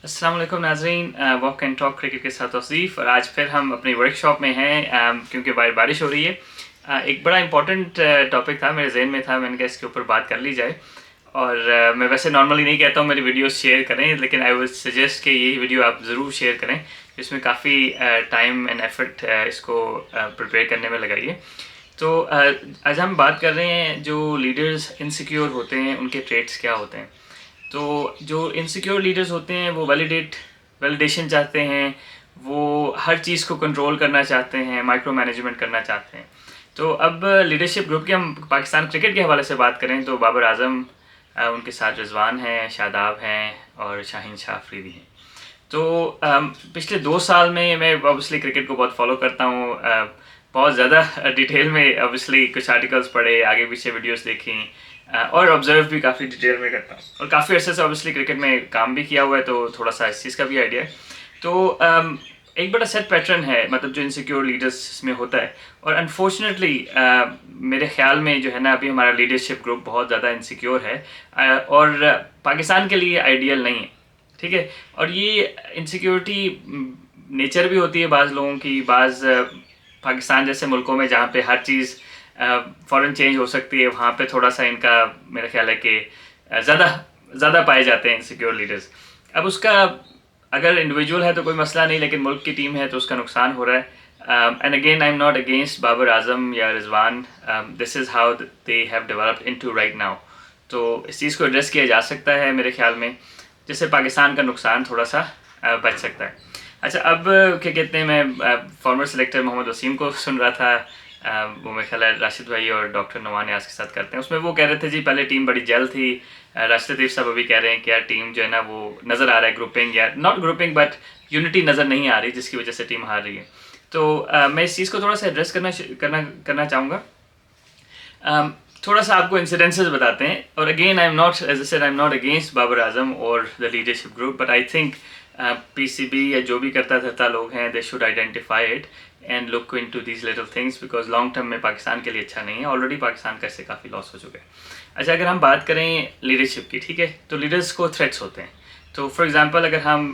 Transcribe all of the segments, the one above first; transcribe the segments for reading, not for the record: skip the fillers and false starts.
अस्सलाम वालेकुम नाज़रीन, वॉक एंड टॉक क्रिकेट के साथ तौसीफ़। और आज फिर हम अपनी वर्कशॉप में हैं क्योंकि बारिश हो रही है। एक बड़ा इंपॉर्टेंट टॉपिक था मेरे जहन में था, मैंने कहा इसके ऊपर बात कर ली जाए। और मैं वैसे नॉर्मली नहीं कहता हूँ मेरी वीडियोस शेयर करें, लेकिन आई वुड सजेस्ट कि ये वीडियो आप ज़रूर शेयर करें। इसमें काफ़ी टाइम एंड एफर्ट इसको प्रिपेयर करने में लगाइए। तो आज हम बात कर रहे हैं जो लीडर्स इनसिक्योर होते हैं उनके ट्रेट्स क्या होते हैं। तो जो इनसिक्योर लीडर्स होते हैं वो वैलिडेशन चाहते हैं, वो हर चीज़ को कंट्रोल करना चाहते हैं, माइक्रो मैनेजमेंट करना चाहते हैं। तो अब लीडरशिप ग्रुप की हम पाकिस्तान क्रिकेट के हवाले से बात करें तो बाबर आजम, उनके साथ रिजवान हैं, शादाब हैं और शाहीन शाह अफरीदी हैं। तो पिछले 2 साल में मैं ऑब्वियसली क्रिकेट को बहुत फॉलो करता हूँ, बहुत ज़्यादा डिटेल में ऑब्वियसली कुछ आर्टिकल्स पढ़े, आगे पीछे वीडियोस देखी, और ऑब्जर्व भी काफ़ी डिटेल में करता हूँ। और काफ़ी अर्से से ऑब्वियसली क्रिकेट में काम भी किया हुआ है, तो थोड़ा सा इस चीज़ का भी आइडिया है। तो एक बड़ा सेट पैटर्न है, मतलब जो इनसिक्योर लीडर्स में होता है। और अनफॉर्चुनेटली मेरे ख्याल में जो है ना, अभी हमारा लीडरशिप ग्रुप बहुत ज़्यादा इनसिक्योर है, और पाकिस्तान के लिए आइडियल नहीं है, ठीक है। और ये इनसिक्योरिटी नेचर भी होती है बाज़ लोगों की, पाकिस्तान जैसे मुल्कों में जहाँ पे हर चीज़ फ़ौरन चेंज हो सकती है, वहाँ पे थोड़ा सा इनका मेरा ख्याल है कि ज़्यादा पाए जाते हैं इनसिक्योर लीडर्स। अब उसका अगर इंडिविजुअल है तो कोई मसला नहीं, लेकिन मुल्क की टीम है तो उसका नुकसान हो रहा है। And again I am not against Babar Azam या Rizwan, this is how they have developed into right now. तो इस चीज़ को एड्रेस किया जा सकता है मेरे ख्याल में, जिससे पाकिस्तान का नुकसान थोड़ा सा बच सकता है। अच्छा, अब क्या कहते हैं, मैं फॉर्मर सेलेक्टर मोहम्मद वसीम को सुन रहा था, वो मेरे ख्याल है राशिद भाई और डॉक्टर नवान याज के साथ करते हैं। उसमें वो कह रहे थे जी पहले टीम बड़ी जल्द थी। राशिद लतीफ़ साहब अभी कह रहे हैं कि यार टीम जो है ना वो नज़र आ रहा है ग्रुपिंग, या नॉट ग्रुपिंग बट यूनिटी नज़र नहीं आ रही, जिसकी वजह से टीम हार रही है। तो मैं इस चीज़ को थोड़ा सा एड्रेस करना चाहूँगा। थोड़ा सा आपको इंसिडेंसेस बताते हैं। और again I am not, as I said, I am not against Babar Azam और the leadership group, but I think PCB या जो भी करता लोग हैं, they should identify it and look into these little things, because long term में पाकिस्तान के लिए अच्छा नहीं है। ऑलरेडी पाकिस्तान का इससे काफ़ी लॉस हो चुका है। अच्छा, अगर हम बात करें लीडरशिप की, ठीक है, तो लीडर्स को थ्रेट्स होते हैं। तो फॉर एग्जांपल अगर हम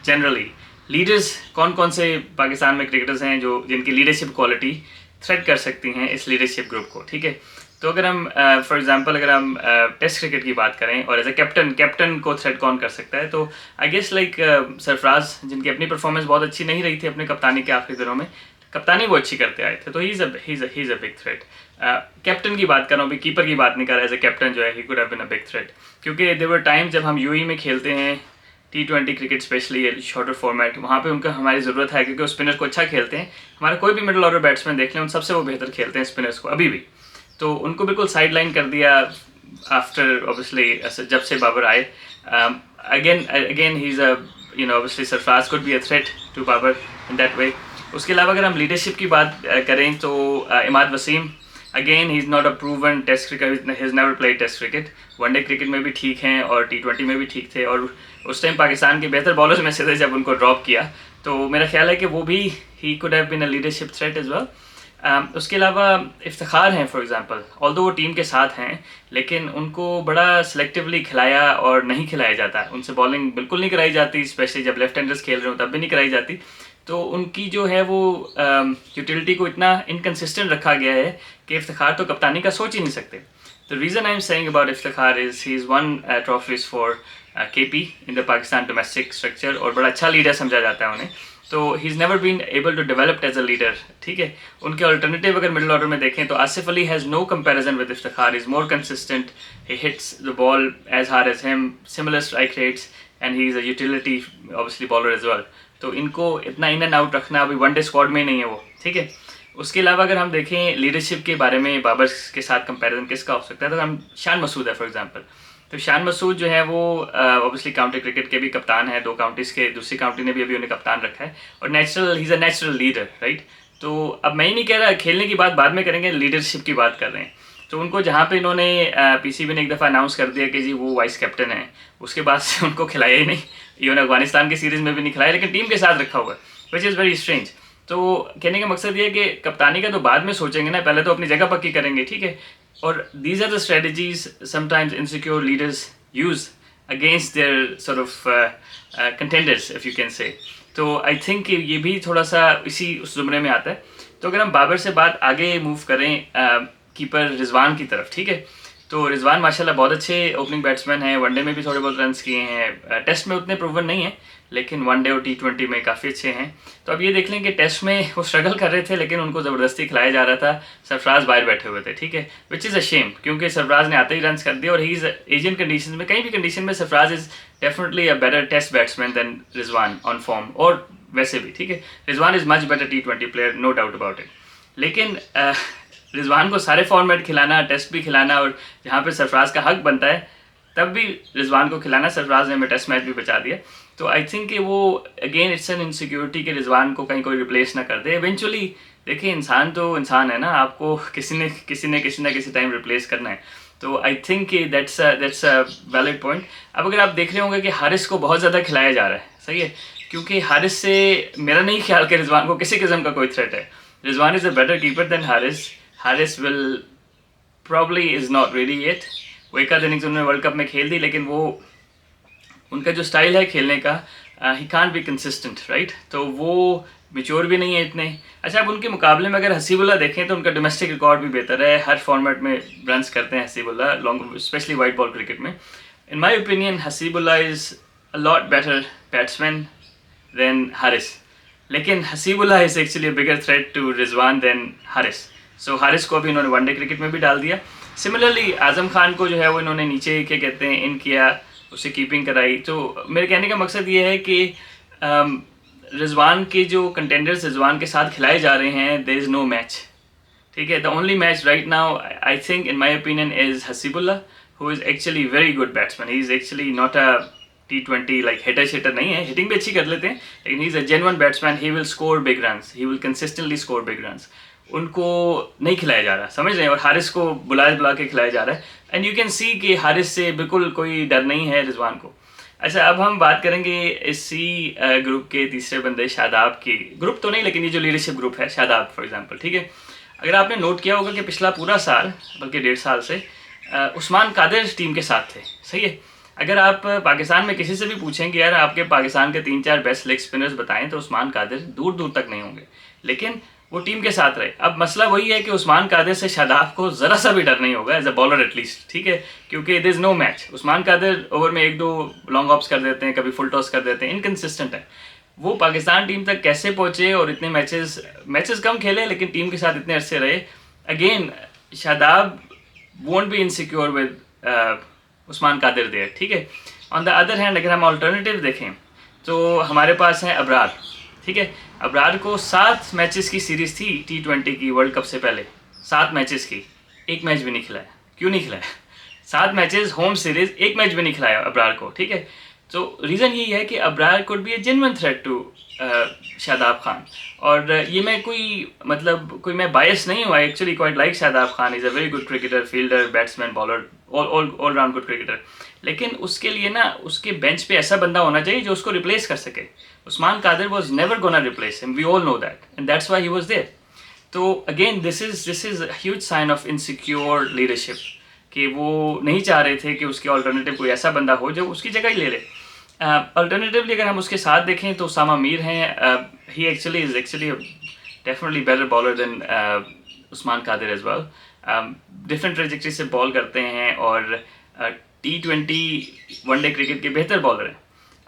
जनरली लीडर्स कौन कौन से पाकिस्तान में क्रिकेटर्स हैं जो जिनकी लीडरशिप क्वालिटी थ्रेट कर सकती हैं इस लीडरशिप ग्रुप को, ठीक है। तो अगर हम फॉर एग्जांपल अगर हम टेस्ट क्रिकेट की बात करें और एज अ कैप्टन को थ्रेट कौन कर सकता है, तो आई गेस लाइक सरफराज, जिनकी अपनी परफॉर्मेंस बहुत अच्छी नहीं रही थी अपने कप्तानी के आखिरी दिनों में, कप्तानी वो अच्छी करते आए थे, तो he is a big threat. Captain की बात कर रहा हूँ, कीपर की बात नहीं कर रहा, एज अ कैप्टन जो है he could have been a big threat. क्योंकि देयर वर टाइम जब हम यूएई में खेलते हैं T20 cricket, specially shorter format, वहाँ पे उनका हमारी ज़रूरत है, क्योंकि वो स्पिनर को अच्छा खेलते हैं। हमारे कोई भी मिडल ऑर्डर बैट्समैन देख लें, उन सबसे वो बेहतर खेलते हैं स्पिनर्स को अभी भी। तो उनको बिल्कुल साइड लाइन कर दिया आफ्टर ऑब्वियसली जब से बाबर आए। Again he is obviously Sarfaraz could be a threat to Babar in that way. उसके अलावा अगर हम लीडरशिप की बात करें तो Imad Wasim, again he is not a proven test cricket, he is never played test cricket. One day cricket में भी ठीक हैं और T20 में भी ठीक थे, और उस टाइम पाकिस्तान के बेहतर बॉलर्स में से थे जब उनको ड्रॉप किया। तो मेरा ख्याल है कि वो भी he could have been a leadership threat as well. उसके अलावा इफ्तिखार हैं फॉर एग्जांपल, ऑल्दो वो टीम के साथ हैं, लेकिन उनको बड़ा सिलेक्टिवली खिलाया और नहीं खिलाया जाता, उनसे बॉलिंग बिल्कुल नहीं कराई जाती, स्पेशली जब लेफ्ट हैंडर्स खेल रहे हो तब भी नहीं कराई जाती। तो उनकी जो है वो यूटिलिटी को इतना इनकन्सिस्टेंट रखा गया है कि इफ्तिखार तो कप्तानी का सोच ही नहीं सकते। The reason I am saying about Iftikhar is he is won trophies for KP in the Pakistan domestic structure, और बड़ा अच्छा लीडर समझा जाता है उन्हें। तो he is never been able to developed as a leader, ठीक है। उनके अल्टरनेटिव अगर मिडिल ऑर्डर में देखें तो Asif Ali has no comparison with Iftikhar, is more consistent, he hits the ball as hard as him, similar strike rates, and he is a utility obviously bowler as well. तो इनको इतना इन एंड आउट रखना अभी one day squad में ही नहीं है वो, ठीक है। उसके अलावा अगर हम देखें लीडरशिप के बारे में बाबर के साथ कंपैरिजन किसका हो सकता है, तो हम शान मसूद है फॉर एग्जांपल। तो शान मसूद जो है वो ऑब्वियसली काउंटी क्रिकेट के भी कप्तान है, 2 काउंटीज़ के, दूसरी काउंटी ने भी अभी उन्हें कप्तान रखा है, और ही is a natural leader, right. तो अब मैं ही नहीं कह रहा, खेलने की बात बाद में करेंगे, लीडरशिप की बात कर रहे हैं। तो उनको जहाँ पे इन्होंने PCB ने एक दफ़ा अनाउंस कर दिया कि जी वो वाइस कैप्टन है, उसके बाद से उनको खिलाया ही नहीं, इवन अफगानिस्तान की सीरीज़ में भी नहीं खिलाया, लेकिन टीम के साथ रखा हुआ है, विच इज़ वेरी स्ट्रेंज। तो कहने का मकसद ये है कि कप्तानी का तो बाद में सोचेंगे ना, पहले तो अपनी जगह पक्की करेंगे, ठीक है। और these are the strategies sometimes insecure leaders use against their sort of contenders if you can say. तो आई थिंक ये भी थोड़ा सा इसी उस जुमरे में आता है। तो अगर हम बाबर से बात आगे मूव करें कीपर रिजवान की तरफ, ठीक है, तो रिजवान माशाल्लाह बहुत अच्छे ओपनिंग बैट्समैन हैं, वनडे में भी थोड़े बहुत रन्स किए हैं, टेस्ट में उतने प्रूवन नहीं है लेकिन वनडे और T20 में काफ़ी अच्छे हैं। तो अब ये देख लें कि टेस्ट में वो स्ट्रगल कर रहे थे लेकिन उनको ज़बरदस्ती खिलाया जा रहा था, सरफराज बाहर बैठे हुए थे, ठीक है, विच इज़ अ शेम, क्योंकि सरफराज ने आते ही रन्स कर दिए और ही इज़ एशियन कंडीशन में, कहीं भी कंडीशन में Sarfaraz is definitely a better test batsman than Rizwan on form, और वैसे भी, ठीक है, Rizwan is much better T20 player, no doubt about it. लेकिन रिजवान को सारे फॉर्मेट खिलाना, टेस्ट भी खिलाना, और जहाँ पे सरफराज का हक बनता है तब भी रिजवान को खिलाना, सरफराज ने हमें टेस्ट मैच भी बचा दिया। तो आई थिंक कि वो अगेन इट्स एन इनसिक्योरिटी कि रिजवान को कहीं कोई रिप्लेस ना कर दे इवेंचुअली। देखिए इंसान तो इंसान है ना, आपको किसी ना किसी टाइम रिप्लेस करना है। तो आई थिंक कि दैट्स अ वैलिड पॉइंट। अब अगर आप देख रहे होंगे कि हारिस को बहुत ज़्यादा खिलाया जा रहा है, सही है, क्योंकि हारिस से मेरा नहीं ख्याल कि रिजवान को किसी किस्म का कोई थ्रेट है। Rizwan is a better keeper than Haris. Haris will probably is not ready yet. वो एक आध इनिंग्स उन्होंने वर्ल्ड कप में खेल दी लेकिन वो उनका जो स्टाइल है खेलने का, he can't be consistent, right. तो वो मेच्योर भी नहीं है इतने। अच्छा, अब उनके मुकाबले में अगर हसीबुल्ला देखें तो उनका डोमेस्टिक रिकॉर्ड भी बेहतर है, हर फॉर्मेट में रन्स करते हैं Haseebullah, long specially white ball cricket में। In my opinion Haseebullah is a lot better batsman than Haris, लेकिन Haseebullah is actually a bigger threat to Rizwan than Haris. So Haris को भी इन्होंने वनडे क्रिकेट में भी डाल दिया। सिमिलरली आज़म खान को जो है वो इन्होंने नीचे क्या कहते हैं इन किया, उसे कीपिंग कराई। तो मेरे कहने का मकसद ये है कि रिजवान के जो कंटेंडर्स रिजवान के साथ खिलाए जा रहे हैं, देयर इज़ नो मैच, ठीक है। The only match right now I think in my opinion is Hasibullah, who is actually very good batsman. He is actually not a T20 like hitter नहीं है, हिटिंग भी अच्छी कर लेते हैं लेकिन he is a genuine batsman. He will score big runs, he will consistently score big runs. उनको नहीं खिलाया जा रहा, समझ रहे हैं, और हारिस को बुला के खिलाया जा रहा है। एंड यू कैन सी कि हारिस से बिल्कुल कोई डर नहीं है रिजवान को। अच्छा, अब हम बात करेंगे इसी ग्रुप के तीसरे बंदे शादाब की। ग्रुप तो नहीं लेकिन ये जो लीडरशिप ग्रुप है, शादाब फॉर एग्जांपल, ठीक है। अगर आपने नोट किया होगा कि पिछला पूरा साल, बल्कि 1.5 साल से उस्मान कादिर टीम के साथ थे, सही है। अगर आप पाकिस्तान में किसी से भी पूछेंगे यार आपके पाकिस्तान के 3-4 बेस्ट लेग स्पिनर्स बताएं, तो उस्मान कादिर दूर दूर तक नहीं होंगे, लेकिन वो टीम के साथ रहे। अब मसला वही है कि उस्मान कादिर से शादाब को ज़रा सा भी डर नहीं होगा एज अ बॉलर एटलीस्ट, ठीक है, क्योंकि there is no match. Usman Qadir over में 1-2 लॉन्ग ऑप्स कर देते हैं, कभी फुल टॉस कर देते हैं, इनकन्सिस्टेंट है। वो पाकिस्तान टीम तक कैसे पहुँचे और इतने मैचेस कम खेले लेकिन टीम के साथ इतने अरसे रहे। Again Shadab won't be insecure with Usman Qadir there, ठीक है। ऑन द अदर हैंड अगर हम ऑल्टरनेटिव देखें तो हमारे पास है अबरार, ठीक है। अबरार को 7 मैचेस की सीरीज़ थी T20 की वर्ल्ड कप से पहले, 7 मैचेस की, एक मैच भी नहीं खिलाया। क्यों नहीं खिलाया? 7 मैचेस होम सीरीज़, एक मैच भी नहीं खिलाया अबरार को, ठीक है। तो रीज़न यही है कि Abrar could be a genuine threat to Shadab Khan. और ये मैं कोई मैं बायस नहीं हुआ, actually quite like Shadab Khan, is a very good cricketer, fielder, batsman, bowler, all round good cricketer. लेकिन उसके लिए ना उसके बेंच पे ऐसा बंदा होना चाहिए जो उसको रिप्लेस कर सके। Usman Qadir was never gonna replace him, we all know that, and that's why he was there. तो again this is huge sign of insecure leadership कि वो नहीं चाह रहे थे कि उसके ऑल्टरनेटिव कोई ऐसा बंदा हो जो उसकी जगह ही ले ले। अल्टरनेटिवली अगर हम उसके साथ देखें तो उसामा मीर हैं, he actually is definitely better bowler than Usman Qadir as well. Different trajectory से बॉल करते हैं और T20 वनडे क्रिकेट के बेहतर बॉलर हैं।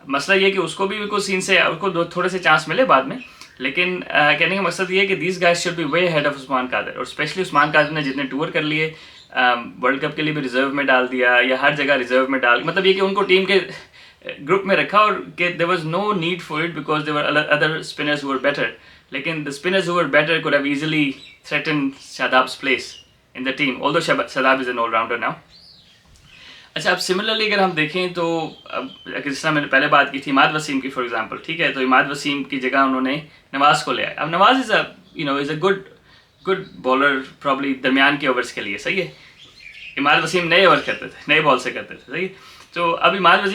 मसला ये कि उसको भी बिल्कुल सीन से उसको थोड़े से चांस मिले बाद में, लेकिन कहने का मकसद ये है कि these guys should be way head of Usman Qadir. और स्पेशली उस्मान कादिर ने जितने टूर कर लिए, वर्ल्ड कप के लिए भी रिजर्व में डाल दिया या हर जगह रिजर्व में डाल, मतलब ये कि उनको टीम के ग्रुप में रखा और कि there was no need for it because there were other spinners who were better. लेकिन the spinners who were better could have easily threaten Shadab's place in the team, although Shadab is an allrounder now. अच्छा, अब similarly अगर हम देखें तो अब जिस तरह मैंने पहले बात की थी इमाद वसीम की फॉर एग्जांपल, ठीक है, तो इमाद वसीम की जगह उन्होंने नवाज़ को ले आया। अब Nawaz is a good bowler, probably दरमियान के ओवर्स के लिए, सही है। इमाद वसीम नए ओवर करते थे, नए बॉल से करते थे, सही। तो अब इमाद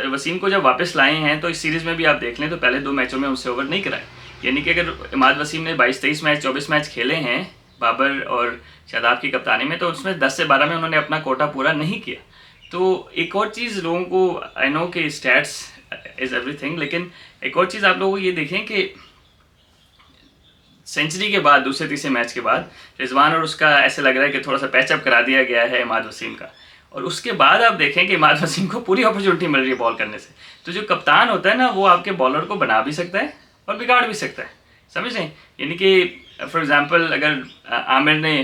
वसीम को जब वापस लाए हैं तो इस सीरीज़ में भी आप देख लें तो पहले 2 मैचों में उनसे ओवर नहीं कराए, यानी कि अगर इमाद वसीम ने 22-23 मैच 24 मैच खेले हैं बाबर और शादाब की कप्तानी में, तो उसमें 10 से 12 में उन्होंने अपना कोटा पूरा नहीं किया। तो एक और चीज़ लोगों को, आई नो कि स्टैट्स इज़ एवरीथिंग, लेकिन एक और चीज़ आप लोगों को ये देखें कि सेंचुरी के बाद, दूसरे तीसरे मैच के बाद रिजवान और उसका ऐसे लग रहा है कि थोड़ा सा पैचअप करा दिया गया है इमाद वसीम का, और उसके बाद आप देखें कि इमाद वसीम को पूरी अपॉर्चुनिटी मिल रही है बॉल करने से। तो जो कप्तान होता है ना, वो आपके बॉलर को बना भी सकता है और बिगाड़ भी सकता है, समझ रहे हैं? यानी कि फॉर एग्जांपल अगर आमिर ने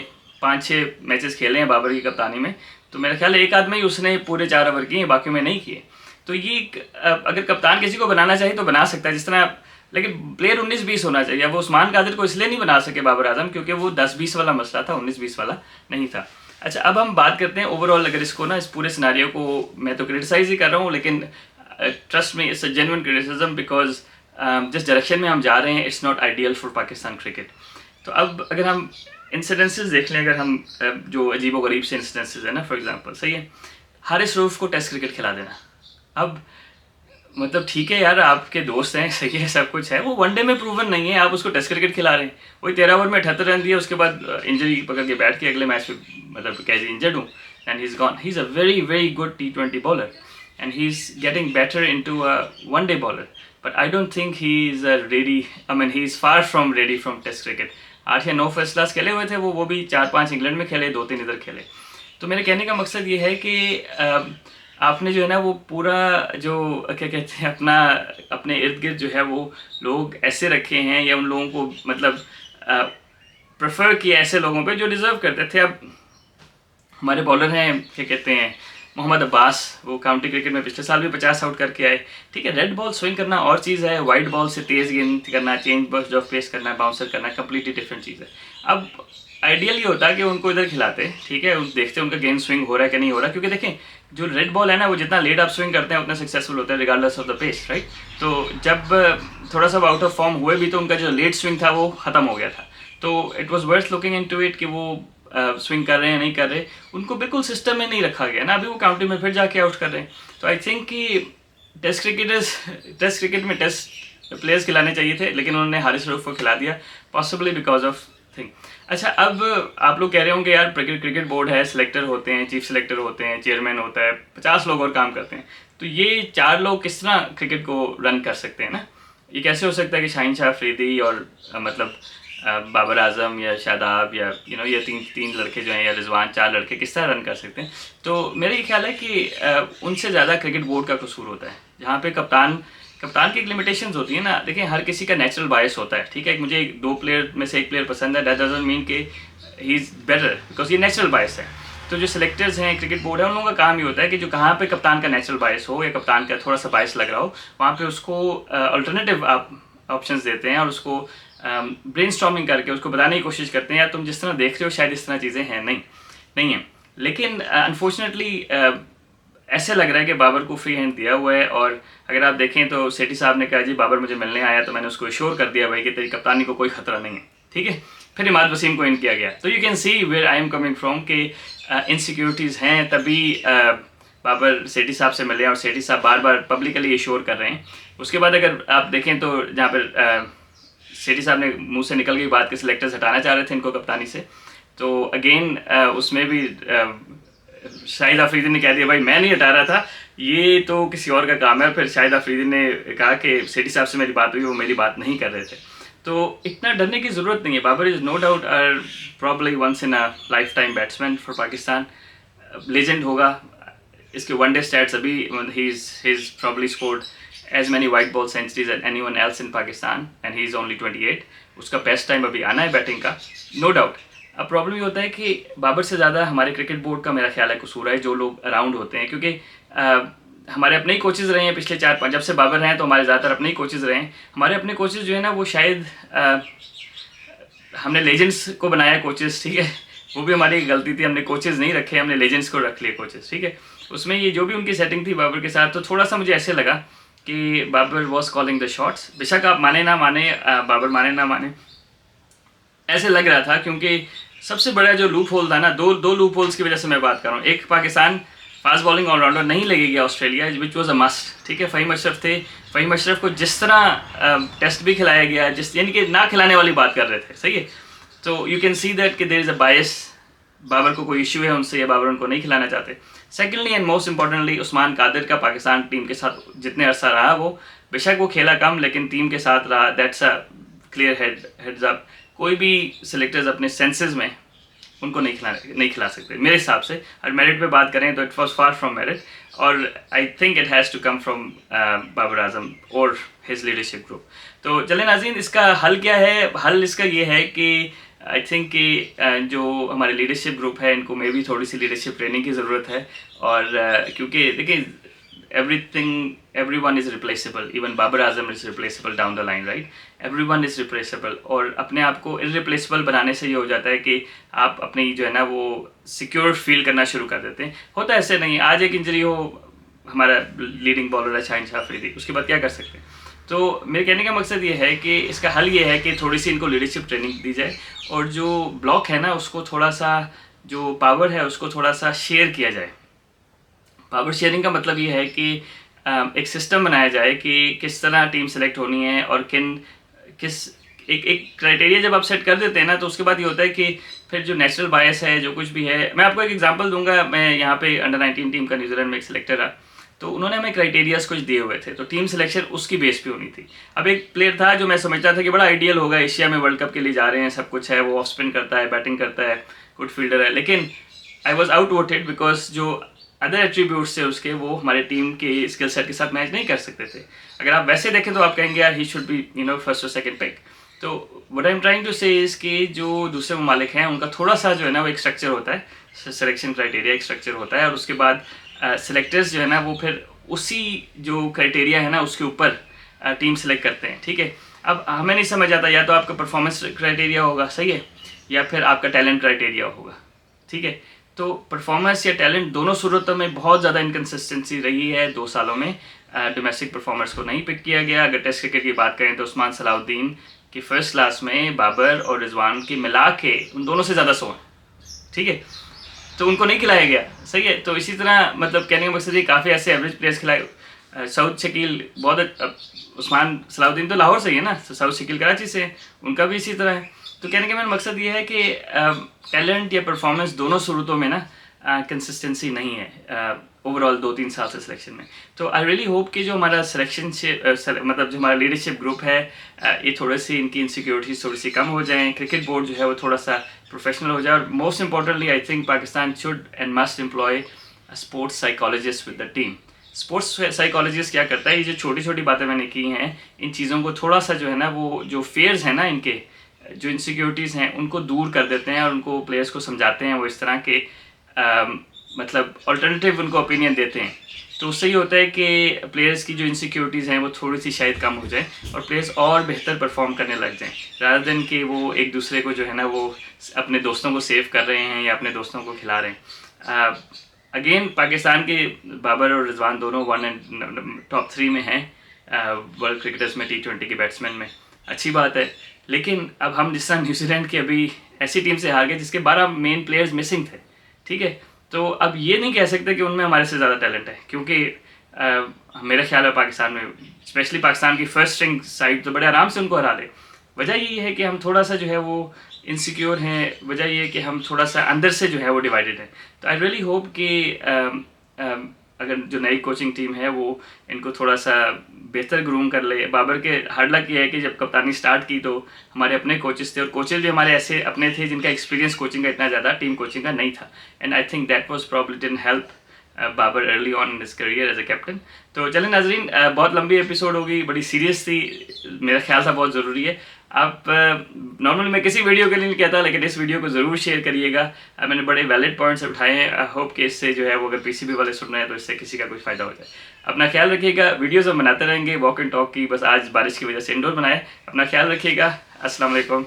5-6 मैचेस खेले हैं बाबर की कप्तानी में, तो मेरा ख्याल है एक आध में ही उसने पूरे 4 ओवर किए, बाकी में नहीं किए। तो ये अगर कप्तान किसी को बनाना चाहिए तो बना सकता है, जिस तरह, लेकिन प्लेयर 19-20 होना चाहिए। वो उस्मान कादिर को इसलिए नहीं बना सके बाबर आजम क्योंकि वो 10-20 वाला मसला था, 19-20 वाला नहीं था। अच्छा, अब हम बात करते हैं ओवरऑल, अगर इसको ना, इस पूरे सिनारियो को मैं तो क्रिटिसाइज ही कर रहा हूँ, लेकिन trust me it's a genuine criticism, because जिस डायरेक्शन में हम जा रहे हैं it's not ideal for Pakistan cricket. तो अब अगर हम इंसिडेंसेस देख लें, अगर हम जो अजीब व गरीब से इंसिडेंसेस है ना, फॉर एग्जांपल, सही है, हारिस रऊफ को टेस्ट क्रिकेट खिला देना। अब मतलब ठीक है यार, आपके दोस्त हैं, सही है, सब कुछ है, वो वनडे में प्रूवन नहीं है, आप उसको टेस्ट क्रिकेट खिला रहे हैं। वही 13 ओवर में 78 रन दिए, उसके बाद इंजरी पकड़ के बैठ के अगले मैच में, मतलब कैसे इंजर्ड हूँ, and he is gone. He is a very very good T20 bowler and he is getting better into a one day bowler, but I don't think he is ready, I mean he is far from ready from test cricket. 8 या 9 first class खेले हुए थे वो भी 4-5 England में खेले, 2-3 इधर खेले। तो मेरे कहने का मकसद ये है कि आपने जो है ना, वो पूरा जो क्या कहते हैं, अपने इर्द गिर्द जो है वो लोग ऐसे रखे हैं, या उन लोगों को मतलब प्रेफर किया ऐसे लोगों पे जो डिज़र्व करते थे। अब हमारे बॉलर हैं, क्या कहते हैं, मोहम्मद अब्बास, वो काउंटी क्रिकेट में पिछले साल भी 50 आउट करके आए। ठीक है, रेड बॉल स्विंग करना और चीज़ है, वाइट बॉल से तेज़ गेंद करना, चेंज बर्स्ट ऑफ पेस करना, बाउंसर करना, कम्प्लीटली डिफरेंट चीज़ है। अब आइडियल ये होता है कि उनको इधर खिलाते, ठीक है, देखते उनका गेंद स्विंग हो रहा है कि नहीं हो रहा, क्योंकि देखें जो रेड बॉल है ना, वो जितना लेट आप स्विंग करते हैं उतना सक्सेसफुल होता है regardless of the pace, right. तो जब थोड़ा सा आउट ऑफ फॉर्म हुए भी तो उनका जो लेट स्विंग था वो ख़त्म हो गया था। तो it was worth looking in to it कि वो स्विंग कर रहे हैं नहीं कर रहे, उनको बिल्कुल सिस्टम में नहीं रखा गया ना, अभी वो काउंटी में फिर जाके आउट कर रहे हैं। तो आई थिंक कि टेस्ट क्रिकेट में टेस्ट प्लेयर्स खिलाने चाहिए थे, लेकिन उन्होंने हारिस रऊफ को खिला दिया, पॉसिबली बिकॉज ऑफ थिंग। अच्छा, अब आप लोग कह रहे होंगे यार क्रिकेट बोर्ड है, सिलेक्टर होते हैं, चीफ सिलेक्टर होते हैं, चेयरमैन होता है, 50 लोग और काम करते हैं, तो ये 4 लोग किस तरह क्रिकेट को रन कर सकते हैं ना? ये कैसे हो सकता है कि शाहीन शाह अफरीदी और मतलब बाबर आजम या शादाब या ये तीन लड़के जो हैं, या रिजवान, 4 लड़के किस तरह रन कर सकते हैं? तो मेरा ये ख्याल है कि उनसे ज़्यादा क्रिकेट बोर्ड का कसूर होता है, जहाँ पे कप्तान की एक लिमिटेशंस होती है ना। देखिए, हर किसी का नेचुरल बायस होता है, ठीक है, मुझे 2 प्लेयर में से एक प्लेयर पसंद है, दैट डजंट मीन कि ही इज़ बेटर, बिकॉज ये नेचुरल बायस है। तो जो सिलेक्टर्स हैं, क्रिकेट बोर्ड है, उन लोगों का काम ये होता है कि जो कहाँ पे कप्तान का नेचुरल बायस हो या कप्तान का थोड़ा सा बायस लग रहा हो, वहाँ पे उसको अल्टरनेटिव ऑप्शंस देते हैं और उसको ब्रेनस्टॉर्मिंग करके उसको बताने की कोशिश करते हैं, या तुम जिस तरह देख रहे हो शायद इस तरह चीज़ें हैं, नहीं है। लेकिन अनफॉर्चुनेटली ऐसे लग रहा है कि बाबर को फ्री हैंड दिया हुआ है, और अगर आप देखें तो सेठी साहब ने कहा जी बाबर मुझे मिलने आया तो मैंने उसको एश्योर कर दिया भाई कि तेरी कप्तानी को कोई खतरा नहीं है, ठीक है। फिर इमाद वसीम को इन किया गया। तो you can see where I am coming from कि इनसिक्योरिटीज़ हैं, तभी बाबर सेठी साहब से मिले और सेठी साहब बार बार पब्लिकली एश्योर कर रहे हैं। उसके बाद अगर आप देखें तो जहाँ पर सेठी साहब ने मुँह से निकल गई बात कि सिलेक्टर्स हटाना चाह रहे थे इनको कप्तानी से, तो अगेन उसमें भी शाहिद अफरीदी ने कह दिया भाई मैं नहीं हटा रहा था, ये तो किसी और का काम है। फिर शाहिद अफरीदी ने कहा कि सेठी साहब से मेरी बात हुई, वो मेरी बात नहीं कर रहे थे। तो इतना डरने की ज़रूरत नहीं है। Babar is no doubt probably once in a lifetime batsman for Pakistan, legend होगा। इसके वनडे स्टैट्स अभी ही is probably scored as many white ball centuries at any one else in Pakistan and he is only 28। उसका best time अभी आना है batting का, no doubt. अब प्रॉब्लम ये होता है कि बाबर से ज़्यादा हमारे क्रिकेट बोर्ड का मेरा ख्याल है कसूर है, जो लोग अराउंड होते हैं, क्योंकि हमारे अपने ही कोचेज़ रहे हैं पिछले 4-5, जब से बाबर हैं तो हमारे ज़्यादातर अपने ही कोचेज़ रहे हैं। हमारे अपने कोचेज़ जो है ना वो शायद हमने लेजेंड्स को बनाया कोचेज़, ठीक है, वो भी हमारी गलती थी, हमने कोचेज़ नहीं रखे, हमने लेजेंड्स को रख लिए कोचेज़, ठीक है। उसमें ये जो भी उनकी सेटिंग थी बाबर के साथ, तो थोड़ा सा मुझे ऐसे लगा कि Babar was calling the shots. बेशक आप माने ना माने, बाबर माने ना माने, ऐसे लग रहा था, क्योंकि सबसे बड़ा जो लूप होल था ना, दो लूप होल्स की वजह से मैं बात कर रहा हूँ। एक, पाकिस्तान फास्ट बॉलिंग ऑलराउंडर नहीं लगेगा Australia, which was a must, ठीक है। फ़हीम अशरफ थे, फ़हीम अशरफ को जिस तरह टेस्ट भी खिलाया गया, यानी कि ना खिलाने वाली बात कर रहे थे, सही है। तो यू कैन सी दैट कि देयर इज़ अ बायस बाबर को कोई इशू है उनसे या बाबर उनको नहीं खिलाना चाहते। Secondly and most importantly Usman Qadir का पाकिस्तान टीम के साथ जितने अरसा रहा, वो बेशक वो खेला कम लेकिन टीम के साथ रहा, that's a clear heads up. कोई भी सिलेक्टर्स अपने सेंसेस में उनको नहीं खिला सकते मेरे हिसाब से। और मेरिट पे बात करें तो it was far from merit, और I think it has to come from Babar Azam और हिज लीडरशिप ग्रुप। तो चलें नाज़रीन, इसका हल क्या है? हल इसका ये है कि आई थिंक कि जो हमारे लीडरशिप ग्रुप है इनको मे भी थोड़ी सी लीडरशिप ट्रेनिंग की ज़रूरत है। और क्योंकि देखिए everyone is replaceable, even Babar Azam is replaceable down the line, right? Everyone is replaceable, और अपने आप को irreplaceable बनाने से ये हो जाता है कि आप अपनी जो है ना वो सिक्योर फील करना शुरू कर देते हैं। होता ऐसे नहीं, आज एक इंजरी हो, हमारा लीडिंग बॉलर है शाहीन शाह अफरीदी, उसके बाद क्या कर सकते हैं? तो मेरे कहने का मकसद ये है कि इसका हल ये है कि थोड़ी सी इनको लीडरशिप ट्रेनिंग दी जाए, और जो ब्लॉक है ना उसको थोड़ा सा, जो पावर है उसको थोड़ा सा शेयर किया जाए। पावर शेयरिंग का मतलब ये है कि एक सिस्टम बनाया जाए कि किस तरह टीम सेलेक्ट होनी है, और एक क्राइटेरिया जब आप सेट कर देते हैं ना, तो उसके बाद ये होता है कि फिर जो नेचुरल बायस है, जो कुछ भी है, मैं आपको एक एग्जांपल दूंगा। मैं यहाँ पे अंडर 19 टीम का न्यूजीलैंड में एक सिलेक्टर रहा, तो उन्होंने हमें क्राइटेरियाज कुछ दिए हुए थे, तो टीम सिलेक्शन उसकी बेस पे होनी थी। अब एक प्लेयर था जो मैं समझता था कि बड़ा आइडियल होगा, एशिया में वर्ल्ड कप के लिए जा रहे हैं, सब कुछ है, वो ऑफ स्पिन करता है, बैटिंग करता है, गुड फील्डर है, लेकिन I was out voted because जो अदर एट्रीब्यूट्स थे उसके, वो हमारे टीम के स्किल सेट के साथ मैच नहीं कर सकते थे। अगर आप वैसे देखें तो आप कहेंगे यार ही शुड बी फर्स्ट और सेकंड पिक। तो what I am trying to say is कि जो दूसरे ममालिक हैं उनका थोड़ा सा जो है ना वो एक स्ट्रक्चर होता है, सिलेक्शन क्राइटेरिया एक स्ट्रक्चर होता है, और उसके बाद सिलेक्टर्स जो है ना वो फिर उसी जो क्राइटेरिया है ना उसके ऊपर टीम सेलेक्ट करते हैं, ठीक है। अब हमें नहीं समझ आता, या तो आपका परफॉर्मेंस क्राइटेरिया होगा, सही है, या फिर आपका टैलेंट क्राइटेरिया होगा, ठीक है। तो परफॉर्मेंस या टैलेंट दोनों सूरतों में बहुत ज़्यादा इनकन्सिस्टेंसी रही है 2 सालों में। डोमेस्टिक परफॉर्मर्स को नहीं पिक किया गया। अगर टेस्ट क्रिकेट की बात करें तो उस्मान सलाउद्दीन की फर्स्ट क्लास में बाबर और रिजवान की मिला के उन दोनों से ज़्यादा 100, ठीक है, तो उनको नहीं खिलाया गया, सही है। तो इसी तरह मतलब कहने का मकसद ये, काफ़ी ऐसे एवरेज प्लेयर्स खिलाए। साउथ शकील बहुत, उस्मान सलाउद्दीन तो लाहौर से ही है ना, तो साउथ शकील कराची से, उनका भी इसी तरह है। तो कहने का मेरा मकसद ये है कि टैलेंट या परफॉर्मेंस दोनों सूरतों में ना कंसिस्टेंसी नहीं है ओवरऑल 2-3 साल से सिलेक्शन में। तो आई रियली होप कि जो हमारा सिलेक्शन मतलब जो हमारा लीडरशिप ग्रुप है, ये थोड़ी सी इनकी इनसिक्योरिटीज थोड़ी सी कम हो जाएँ, क्रिकेट बोर्ड जो है वो थोड़ा सा प्रोफेशनल हो जाए, और most importantly I think Pakistan should and must employ sports psychologist with the team. Sports psychologist क्या करता है, ये जो छोटी छोटी बातें मैंने की हैं, इन चीज़ों को थोड़ा सा जो है ना वो जो फेयर्स हैं ना, इनके जो इनसिक्योरिटीज़ हैं उनको दूर कर देते हैं, और उनको प्लेयर्स को समझाते हैं, वो इस तरह के मतलब अल्टरनेटिव उनको ओपिनियन देते हैं। तो उससे ये होता है कि प्लेयर्स की जो इनसिक्योरिटीज़ हैं वो थोड़ी सी शायद कम हो जाए, और प्लेयर्स और बेहतर परफॉर्म करने लग जाएं, रादर देन कि वो एक दूसरे को जो है ना वो अपने दोस्तों को सेव कर रहे हैं या अपने दोस्तों को खिला रहे हैं। अगेन पाकिस्तान के बाबर और रिजवान दोनों 1 एंड टॉप 3 में हैं वर्ल्ड क्रिकेटर्स में, T20 के बैट्समैन में, अच्छी बात है। लेकिन अब हम जिस तरह न्यूजीलैंड की अभी ऐसी टीम से हार गए जिसके 12 मेन प्लेयर्स मिसिंग थे, ठीक है। तो अब ये नहीं कह सकते कि उनमें हमारे से ज़्यादा टैलेंट है, क्योंकि मेरा ख्याल है पाकिस्तान में, स्पेशली पाकिस्तान की फर्स्ट स्ट्रिंग साइड तो बड़े आराम से उनको हरा दे। वजह यही है कि हम थोड़ा सा जो है वो इनसिक्योर हैं, वजह ये है कि हम थोड़ा सा अंदर से जो है वो डिवाइडेड है। तो आई रियली होप कि अगर जो नई कोचिंग टीम है वो इनको थोड़ा सा बेहतर ग्रूम कर ले। बाबर के हार्ड लक ये है कि जब कप्तानी स्टार्ट की तो हमारे अपने कोचेस थे, और कोचेस भी हमारे ऐसे अपने थे जिनका एक्सपीरियंस कोचिंग का इतना ज़्यादा टीम कोचिंग का नहीं था, and I think that was probably didn't help Babar early on in his career as a captain. तो चलें नाजरीन, बहुत लंबी एपिसोड होगी, बड़ी सीरियस थी, मेरा ख्याल था बहुत ज़रूरी है। आप नॉर्मली मैं किसी वीडियो के लिए नहीं कहता, लेकिन इस वीडियो को ज़रूर शेयर करिएगा। मैंने बड़े वैलिड पॉइंट्स उठाए हैं, आई होप कि इससे जो है वो अगर पीसीबी वाले सुन रहे हैं तो इससे किसी का कुछ फ़ायदा हो जाए। अपना ख्याल रखिएगा, वीडियोज़ हम बनाते रहेंगे वॉक एंड टॉक की, बस आज बारिश की वजह से इंडोर बनाए। अपना ख्याल रखिएगा, अस्सलाम वालेकुम।